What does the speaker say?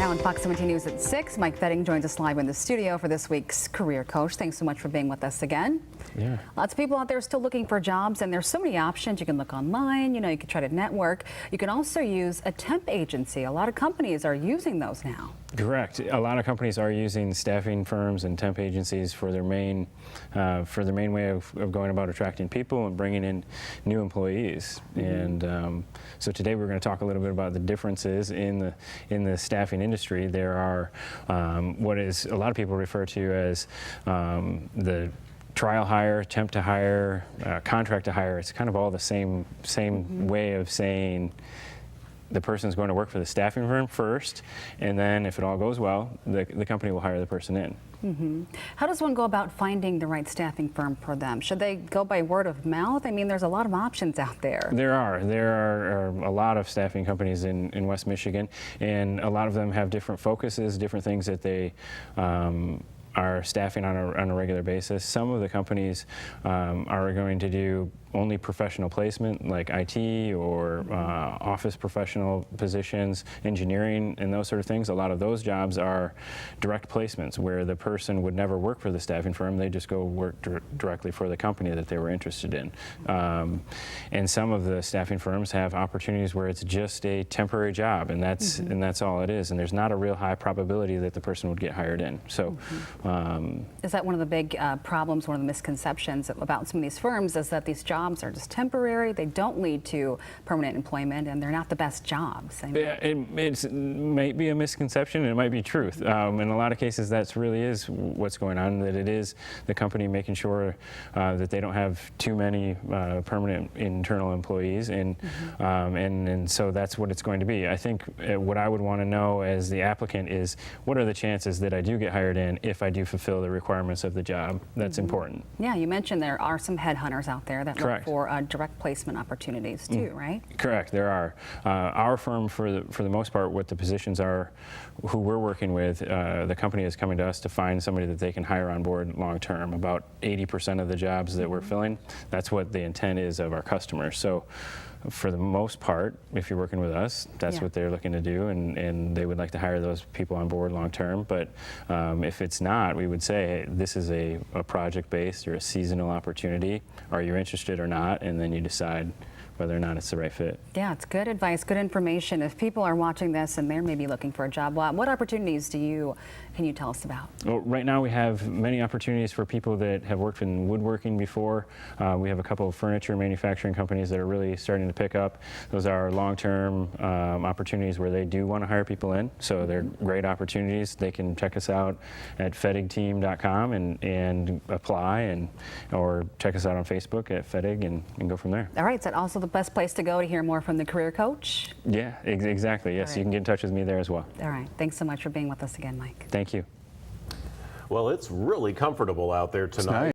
Now on Fox 17 News at 6, Mike Fettig joins us live in the studio for this week's Career Coach. Thanks so much for being with us again. Yeah. Lots of people out there still looking for jobs, and there's so many options. You can look online, you can try to network. You can also use a temp agency. A lot of companies are using those now. Correct. A lot of companies are using staffing firms and temp agencies for their main way of going about attracting people and bringing in new employees. Mm-hmm. And so today we're going to talk a little bit about the differences in the staffing industry. There are what is a lot of people refer to as the trial hire, temp to hire, contract to hire. It's kind of all the same mm-hmm. way of saying the person's going to work for the staffing firm first, and then if it all goes well, the company will hire the person in. Mm-hmm. How does one go about finding the right staffing firm for them? Should they go by word of mouth? I mean, there's a lot of options out there. There are a lot of staffing companies in West Michigan, and a lot of them have different focuses, different things that they are staffing on a regular basis. Some of the companies are going to do only professional placement, like IT or office professional positions, engineering, and those sort of things. A lot of those jobs are direct placements where the person would never work for the staffing firm. They just go work directly for the company that they were interested in. And some of the staffing firms have opportunities where it's just a temporary job, and that's mm-hmm. and that's all it is. And there's not a real high probability that the person would get hired in. So, mm-hmm. Is that one of the big problems, one of the misconceptions about some of these firms, is that these jobs are just temporary, they don't lead to permanent employment, and they're not the best jobs? I mean, it might be a misconception, and it might be truth. In a lot of cases, that really is what's going on, that it is the company making sure that they don't have too many permanent internal employees, and, mm-hmm. And so that's what it's going to be. I think what I would want to know as the applicant is, what are the chances that I do get hired in if I do fulfill the requirements of the job? That's mm-hmm. important. Yeah, you mentioned there are some headhunters out there that Correct. Look for direct placement opportunities too, right? Correct, there are. Our firm, for the most part, what the positions are, who we're working with, the company is coming to us to find somebody that they can hire on board long term. About 80% of the jobs that we're filling, that's what the intent is of our customers. So, for the most part, if you're working with us, that's what they're looking to do, and they would like to hire those people on board long term. But if it's not, we would say, hey, this is a project-based or a seasonal opportunity. Are you interested or not? And then you decide whether or not it's the right fit. Yeah, it's good advice, good information. If people are watching this and they're maybe looking for a job, what opportunities can you tell us about? Well, right now we have many opportunities for people that have worked in woodworking before. We have a couple of furniture manufacturing companies that are really starting to pick up. Those are long-term opportunities where they do want to hire people in, so they're great opportunities. They can check us out at fettigteam.com and apply, or check us out on Facebook at Fettig and go from there. All right, is that also the best place to go to hear more from the career coach? Yeah, exactly. Yes, right. You can get in touch with me there as well. All right, thanks so much for being with us again, Mike. Thank you. Well, it's really comfortable out there tonight.